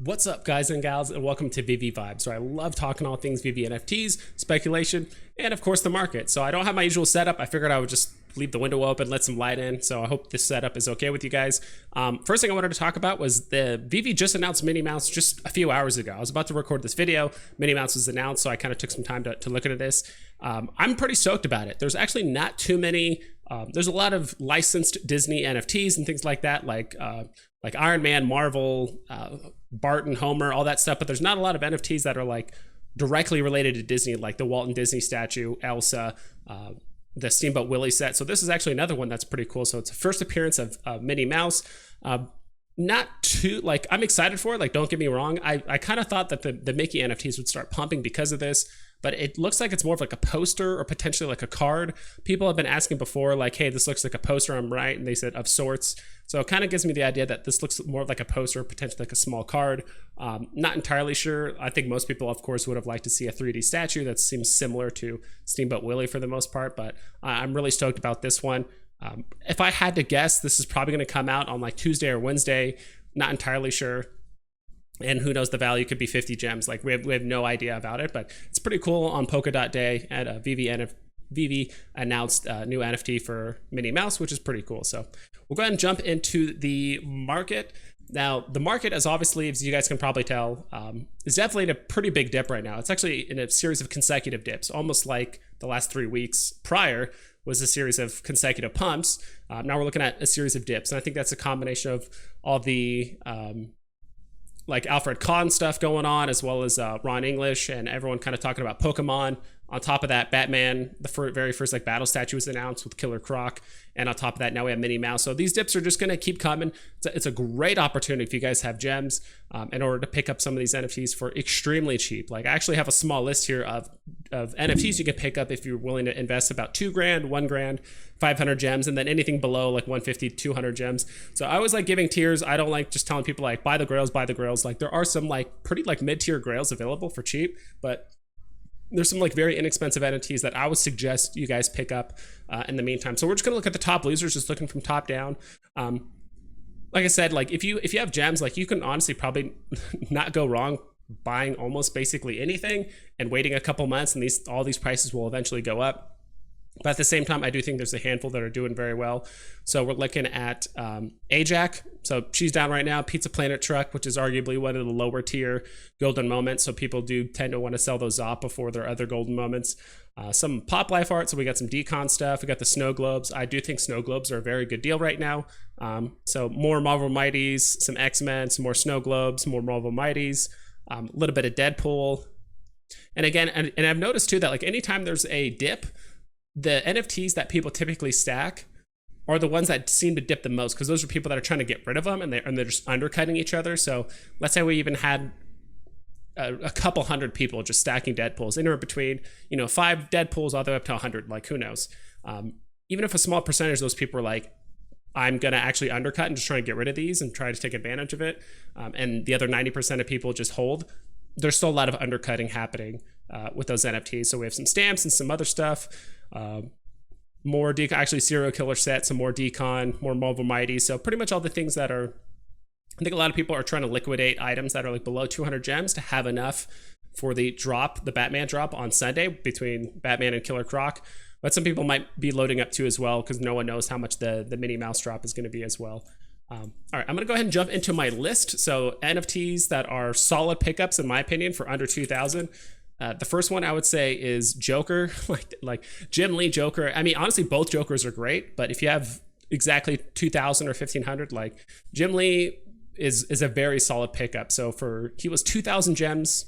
What's up, guys and gals, and welcome to Veve Vibes, where I love talking all things Veve NFTs, speculation, and of course the market. So I don't have my usual setup. I figured I would just leave the window open, let some light in. So I hope this setup is okay with you guys. First thing I wanted to talk about was the Veve just announced Minnie Mouse just a few hours ago. I was about to record this video. Minnie Mouse was announced, so I kind of took some time to look into this. I'm pretty stoked about it. There's actually not too many. There's a lot of licensed Disney NFTs and things like that, like Iron Man, Marvel, Bart and Homer, all that stuff. But there's not a lot of NFTs that are like directly related to Disney, like the Walt and Disney statue, Elsa, the Steamboat Willie set. So this is actually another one that's pretty cool. So it's a first appearance of Minnie Mouse. Not too, like, I'm excited for it. Like, don't get me wrong. I kind of thought that the Mickey NFTs would start pumping because of this, but it looks like it's more of like a poster or potentially like a card. People have been asking before, like, hey, this looks like a poster, I'm right? And they said of sorts. So it kind of gives me the idea that this looks more like a poster, potentially like a small card. Not entirely sure. I think most people, of course, would have liked to see a 3D statue that seems similar to Steamboat Willie for the most part, but I'm really stoked about this one. If I had to guess, this is probably going to come out on like Tuesday or Wednesday. Not entirely sure. And who knows, the value could be 50 gems. Like we have no idea about it, but it's pretty cool on Polka Dot Day at Veve announced a new NFT for Minnie Mouse, which is pretty cool. So we'll go ahead and jump into the market. Now, the market, as obviously, as you guys can probably tell, is definitely in a pretty big dip right now. It's actually in a series of consecutive dips, almost like the last 3 weeks prior was a series of consecutive pumps. Now we're looking at a series of dips. And I think that's a combination of all the like Alfred Kahn stuff going on, as well as Ron English and everyone kind of talking about Pokemon. On top of that, Batman, the very first like battle statue was announced with Killer Croc. And on top of that, now we have Minnie Mouse. So these dips are just going to keep coming. It's a great opportunity if you guys have gems in order to pick up some of these NFTs for extremely cheap. Like I actually have a small list here of NFTs you can pick up if you're willing to invest about $2 grand, $1 grand, 500 gems, and then anything below like 150, 200 gems. So I always like giving tiers. I don't like just telling people like buy the grails, buy the grails. Like there are some like pretty like mid-tier grails available for cheap, but there's some like very inexpensive NFTs that I would suggest you guys pick up in the meantime. So we're just gonna look at the top losers, just looking from top down. Like I said, like if you have gems, like you can honestly probably not go wrong buying almost basically anything and waiting a couple months, and all these prices will eventually go up. But at the same time, I do think there's a handful that are doing very well. So we're looking at Ajax. So she's down right now. Pizza Planet Truck, which is arguably one of the lower tier golden moments. So people do tend to want to sell those off before their other golden moments. Some pop life art. So we got some decon stuff. We got the snow globes. I do think snow globes are a very good deal right now. So more Marvel Mighties, some X-Men, some more snow globes, more Marvel Mighties, a little bit of Deadpool. And again, and I've noticed too that like anytime there's a dip, the NFTs that people typically stack are the ones that seem to dip the most, because those are people that are trying to get rid of them and they're just undercutting each other. So let's say we even had a couple hundred people just stacking Deadpools, anywhere between 5 Deadpools all the way up to 100. Like who knows? Even if a small percentage of those people are like, I'm gonna actually undercut and just try and get rid of these and try to take advantage of it, and the other 90% of people just hold, there's still a lot of undercutting happening with those NFTs. So we have some stamps and some other stuff. More decon, actually serial killer set, some more decon, more Marvel Mighty. So pretty much all the things that are, I think a lot of people are trying to liquidate items that are like below 200 gems to have enough for the drop, the Batman drop on Sunday between Batman and Killer Croc. But some people might be loading up too as well, because no one knows how much the Minnie Mouse drop is going to be as well. All right, I'm going to go ahead and jump into my list. So NFTs that are solid pickups, in my opinion, for under 2,000. The first one I would say is Joker, like Jim Lee Joker. I mean, honestly, both Jokers are great, but if you have exactly 2,000 or 1,500, like Jim Lee is a very solid pickup. So he was 2,000 gems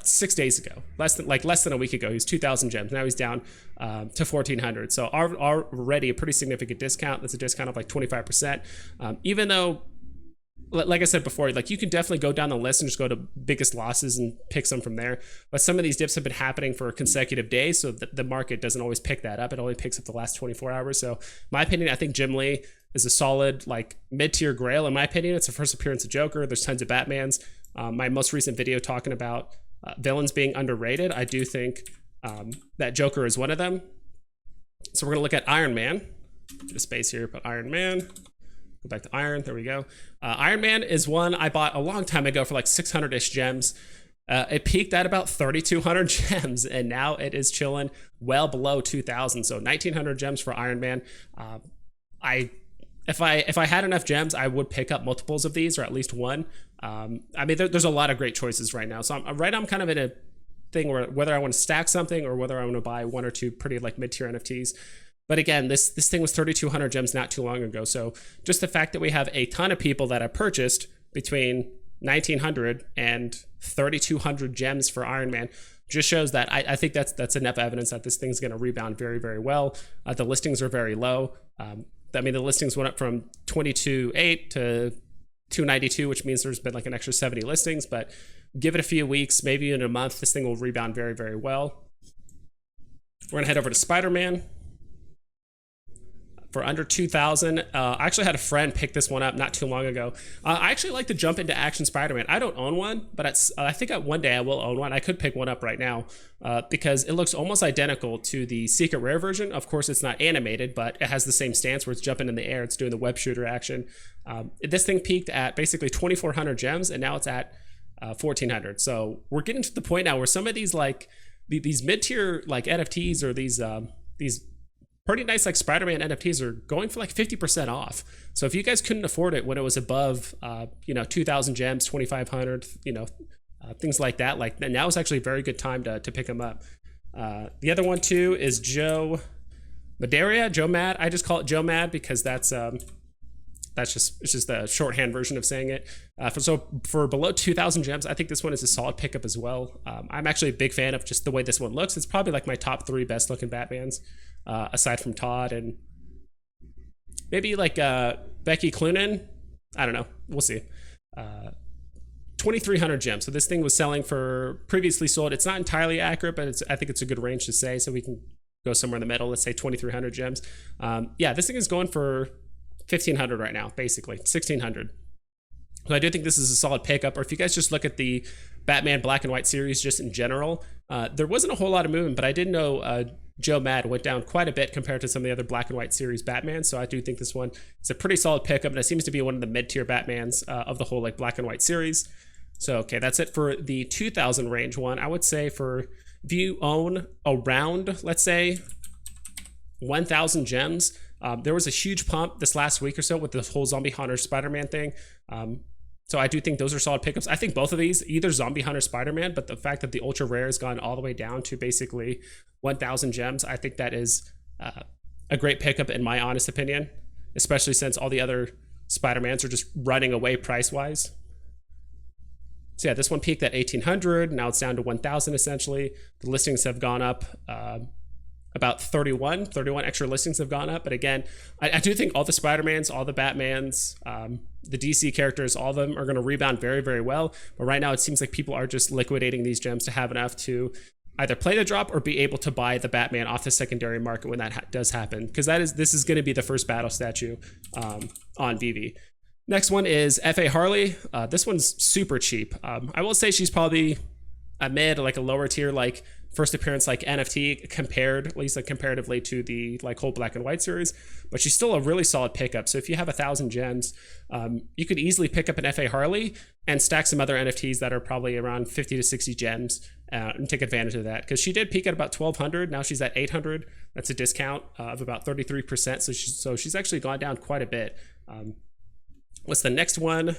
6 days ago, less than a week ago. He was 2,000 gems. Now he's down to 1,400. So already a pretty significant discount. That's a discount of like 25%. Even though, like I said before, like you can definitely go down the list and just go to biggest losses and pick some from there. But some of these dips have been happening for consecutive days, so the market doesn't always pick that up. It only picks up the last 24 hours. So my opinion, I think Jim Lee is a solid like mid-tier grail. In my opinion, it's the first appearance of Joker. There's tons of Batmans. My most recent video talking about villains being underrated, I do think that Joker is one of them. So we're gonna look at Iron Man. Get a space here, but Iron Man. Go back to Iron. There we go. Iron Man is one I bought a long time ago for like 600-ish gems. It peaked at about 3,200 gems, and now it is chilling well below 2,000. So 1,900 gems for Iron Man. If I had enough gems, I would pick up multiples of these, or at least one. I mean, there's a lot of great choices right now. So I'm kind of in a thing where whether I want to stack something or whether I want to buy one or two pretty like mid-tier NFTs. But again, this thing was 3,200 gems not too long ago. So just the fact that we have a ton of people that have purchased between 1,900 and 3,200 gems for Iron Man just shows that I think that's enough evidence that this thing's going to rebound very, very well. The listings are very low. I mean, the listings went up from 22.8 to 292, which means there's been like an extra 70 listings. But give it a few weeks, maybe in a month, this thing will rebound very, very well. We're gonna head over to Spider-Man. For under 2,000, I actually had a friend pick this one up not too long ago. I actually like to jump into Action Spider-Man. I don't own one, but I think one day I will own one. I could pick one up right now because it looks almost identical to the Secret Rare version. Of course, it's not animated, but it has the same stance where it's jumping in the air. It's doing the web shooter action. This thing peaked at basically 2,400 gems, and now it's at 1,400. So we're getting to the point now where some of these like these mid-tier like NFTs or these pretty nice like Spider-Man NFTs are going for like 50% off. So if you guys couldn't afford it when it was above 2,000 gems, 2,500, things like that, like now is actually a very good time to pick them up. The other one too is Joe Madeira, Joe Mad. I just call it Joe Mad because it's just the shorthand version of saying it. For below 2,000 gems, I think this one is a solid pickup as well. I'm actually a big fan of just the way this one looks. It's probably like my top 3 best looking Batmans. Aside from Todd and maybe like Becky Cloonan. I don't know. We'll see. 2,300 gems. So this thing was selling for previously sold. It's not entirely accurate, but I think it's a good range to say. So we can go somewhere in the middle. Let's say 2,300 gems. Yeah, this thing is going for 1,500 right now, basically 1,600. So I do think this is a solid pickup. Or if you guys just look at the Batman Black and White series just in general, there wasn't a whole lot of movement, but I did know Joe Mad went down quite a bit compared to some of the other Black and White series Batman. So I do think this one is a pretty solid pickup, and it seems to be one of the mid-tier Batmans of the whole like Black and White series. So okay, that's it for the 2,000 range one. I would say for if you own around, let's say 1,000 gems, there was a huge pump this last week or so with the whole Zombie Hunter Spider-Man thing. So I do think those are solid pickups. I think both of these, either Zombie Hunter Spider-Man, but the fact that the ultra rare has gone all the way down to basically 1,000 gems, I think that is a great pickup in my honest opinion, especially since all the other Spider-Mans are just running away price-wise. So yeah, this one peaked at 1,800. Now it's down to 1,000 essentially. The listings have gone up about 31 extra listings have gone up. But again, I do think all the Spider-Mans, all the Batmans, the DC characters, all of them are going to rebound very, very well. But right now it seems like people are just liquidating these gems to have enough to either play the drop or be able to buy the Batman off the secondary market when that does happen. Because this is going to be the first battle statue on Veve. Next one is F.A. Harley. This one's super cheap. I will say she's probably a mid, like a lower tier, like first appearance like NFT compared, at least like comparatively to the like whole Black and White series, but she's still a really solid pickup. So if you have 1,000 gems, you could easily pick up an F.A. Harley and stack some other NFTs that are probably around 50 to 60 gems and take advantage of that. Because she did peak at about 1,200. Now she's at 800. That's a discount of about 33%. So she's actually gone down quite a bit. What's the next one?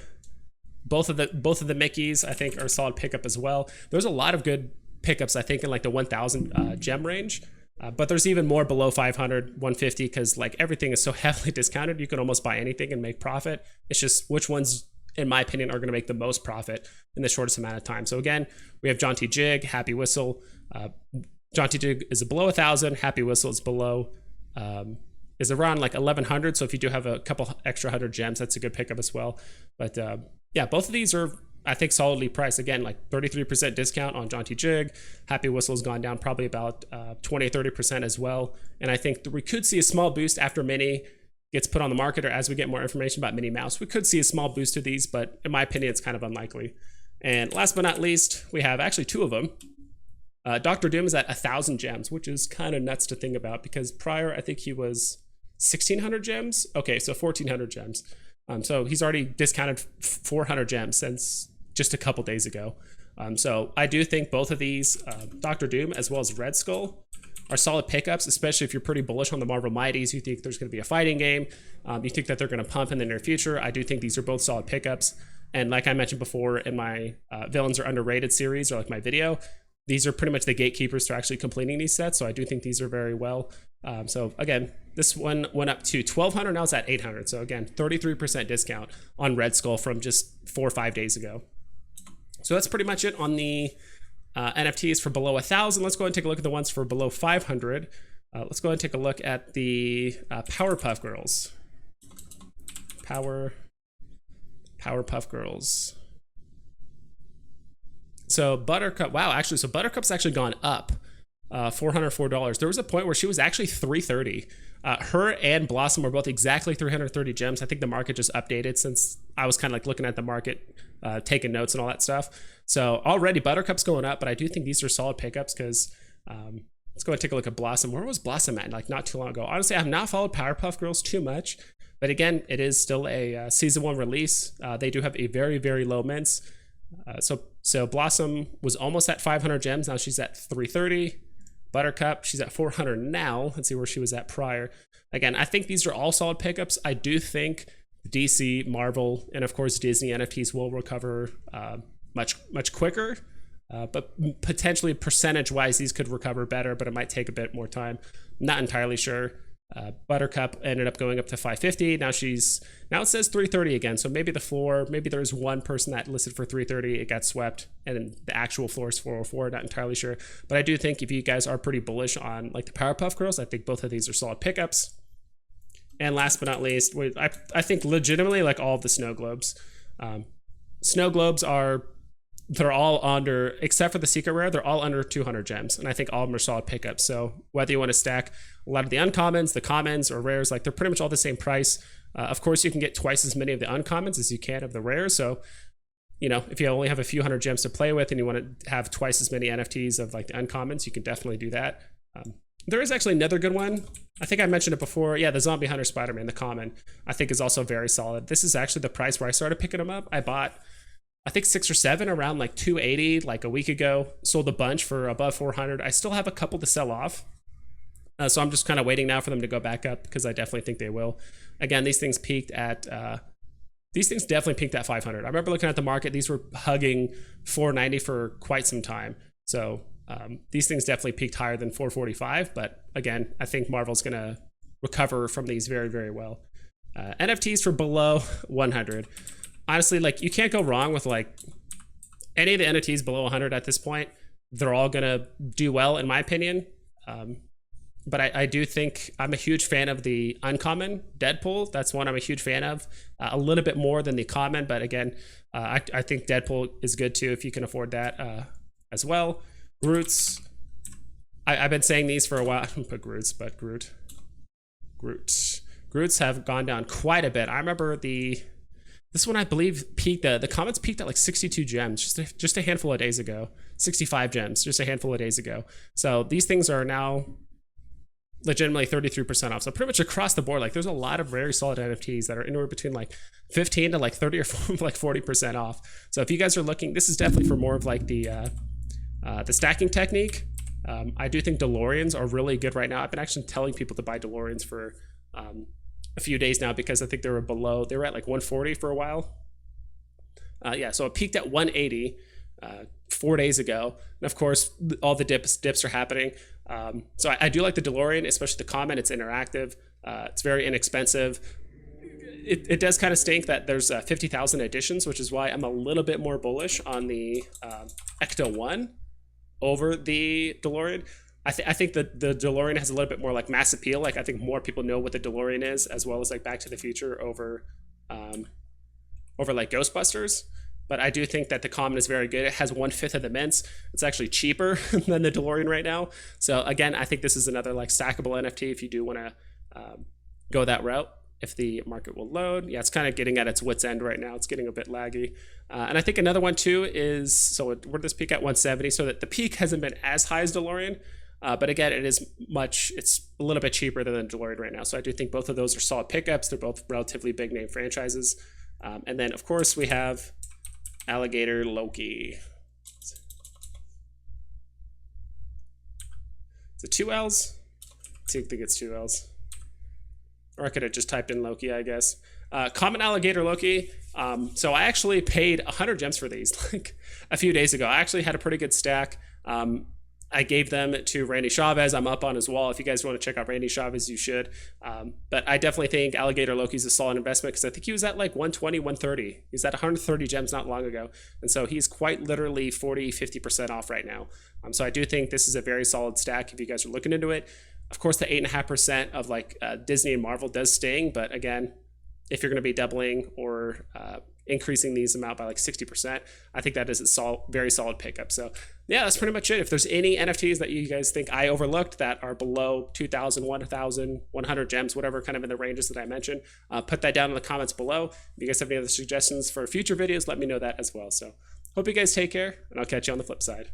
Both of the Mickeys I think are a solid pickup as well. There's a lot of good pickups I think in like the 1,000 gem range, but there's even more below 500, 150 because like everything is so heavily discounted. You can almost buy anything and make profit. It's just which ones, in my opinion, are going to make the most profit in the shortest amount of time. So again, we have Jaunty Jig, Happy Whistle. Jaunty Jig is below 1,000. Happy Whistle is below. Is around like 1,100. So if you do have a couple extra 100 gems, that's a good pickup as well. But yeah, both of these are, I think, solidly priced. Again, like 33% discount on Jaunty Jig. Happy Whistle has gone down probably about 20 or 30% as well. And I think we could see a small boost after Minnie gets put on the market, or as we get more information about Minnie Mouse. We could see a small boost to these, but in my opinion, it's kind of unlikely. And last but not least, we have actually two of them. Dr. Doom is at 1,000 gems, which is kind of nuts to think about because prior, I think he was 1,600 gems. Okay, so 1,400 gems. So he's already discounted 400 gems since just a couple days ago. So I do think both of these, Dr. Doom as well as Red Skull, are solid pickups, especially if you're pretty bullish on the Marvel Mighties. You think there's going to be a fighting game. You think that they're going to pump in the near future. I do think these are both solid pickups. And like I mentioned before in my Villains Are Underrated series, or like my video, these are pretty much the gatekeepers to actually completing these sets. So I do think these are very well. So again, this one went up to 1,200. Now it's at 800. So again, 33% discount on Red Skull from just 4 or 5 days ago. So that's pretty much it on the NFTs for below 1,000. Let's go ahead and take a look at the ones for below 500. Let's go ahead and take a look at the Powerpuff Girls. Powerpuff Girls. So Buttercup, wow, actually, so Buttercup's actually gone up $404. There was a point where she was actually 330. Her and Blossom were both exactly 330 gems. I think the market just updated since I was kind of like looking at the market, taking notes and all that stuff. So already Buttercup's going up, but I do think these are solid pickups because let's go and take a look at Blossom. Where was Blossom at? Like not too long ago. Honestly, I have not followed Powerpuff Girls too much, but again, it is still a season 1 release. They do have a very, very low mints. So Blossom was almost at 500 gems. Now she's at 330. Buttercup, she's at 400 now. Let's see where she was at prior. Again, I think these are all solid pickups. I do think DC, Marvel, and of course Disney NFTs will recover much quicker. But potentially percentage-wise, these could recover better, but it might take a bit more time. Not entirely sure. Buttercup ended up going up to 550. Now it says 330 again. So maybe the floor, maybe there's one person that listed for 330, it got swept, and then the actual floor is 404. Not entirely sure, but I do think if you guys are pretty bullish on like the Powerpuff Girls, I think both of these are solid pickups. And last but not least, I think legitimately like all of the snow globes. Snow globes they're all under, except for the secret rare, they're all under 200 gems. And I think all of them are solid pickups. So whether you want to stack a lot of the uncommons, the commons, or rares, like they're pretty much all the same price. Of course, you can get twice as many of the uncommons as you can of the rares. So, you know, if you only have a few hundred gems to play with and you want to have twice as many NFTs of like the uncommons, you can definitely do that. There is actually another good one. I think I mentioned it before. Yeah, the Zombie Hunter Spider-Man, the common, I think is also very solid. This is actually the price where I started picking them up. I bought, I think 6 or 7 around like 280 like a week ago. Sold a bunch for above 400. I still have a couple to sell off. So I'm just kind of waiting now for them to go back up because I definitely think they will. Again, these things definitely peaked at 500. I remember looking at the market, these were hugging 490 for quite some time. So these things definitely peaked higher than 445. But again, I think Marvel's going to recover from these very, very well. NFTs for below 100. Honestly, like you can't go wrong with like any of the NFTs below 100 at this point. They're all gonna do well in my opinion. But I do think I'm a huge fan of the uncommon Deadpool. That's one I'm a huge fan of. A little bit more than the common, but again, I think Deadpool is good too if you can afford that as well. Groots. I've been saying these for a while. I don't put Groots, but Groot. Groots have gone down quite a bit. I remember this one I believe peaked, the comments peaked at like 62 gems just a handful of days ago. 65 gems just a handful of days ago. So these things are now legitimately 33% off. So pretty much across the board, like there's a lot of very solid NFTs that are anywhere between like 15 to like 30 or like 40% off. So if you guys are looking, this is definitely for more of like the stacking technique. I do think DeLoreans are really good right now. I've been actually telling people to buy DeLoreans for a few days now because I think they were at like 140 for a while. Yeah, so it peaked at 180 4 days ago. And of course, all the dips are happening. So I do like the DeLorean, especially the comment. It's interactive. It's very inexpensive. It does kind of stink that there's 50,000 editions, which is why I'm a little bit more bullish on the Ecto 1 over the DeLorean. I think the DeLorean has a little bit more like mass appeal. Like I think more people know what the DeLorean is, as well as like Back to the Future over like Ghostbusters. But I do think that the common is very good. It has 1/5 of the mints. It's actually cheaper than the DeLorean right now. So again, I think this is another like stackable NFT if you do want to go that route. If the market will load. Yeah, it's kind of getting at its wit's end right now. It's getting a bit laggy. And I think another one too is, so where does this peak at 170? So that the peak hasn't been as high as DeLorean. But again, it's a little bit cheaper than the DeLorean right now. So I do think both of those are solid pickups. They're both relatively big name franchises. And then, of course, we have Alligator Loki. Is it 2 L's? I think it's 2 L's. Or I could have just typed in Loki, I guess. Common Alligator Loki. So I actually paid 100 gems for these like a few days ago. I actually had a pretty good stack. I gave them to Randy Chavez. I'm up on his wall. If you guys want to check out Randy Chavez, you should. But I definitely think Alligator Loki is a solid investment because I think he was at like 120, 130. He's at 130 gems not long ago. And so he's quite literally 40, 50% off right now. So I do think this is a very solid stack if you guys are looking into it. Of course, the 8.5% of like Disney and Marvel does sting. But again, if you're going to be doubling or increasing these amount by like 60%, I think that is a very solid pickup. So yeah, that's pretty much it. If there's any NFTs that you guys think I overlooked that are below 2,000, 1,000, 100 gems, whatever kind of in the ranges that I mentioned, put that down in the comments below. If you guys have any other suggestions for future videos, let me know that as well. So hope you guys take care, and I'll catch you on the flip side.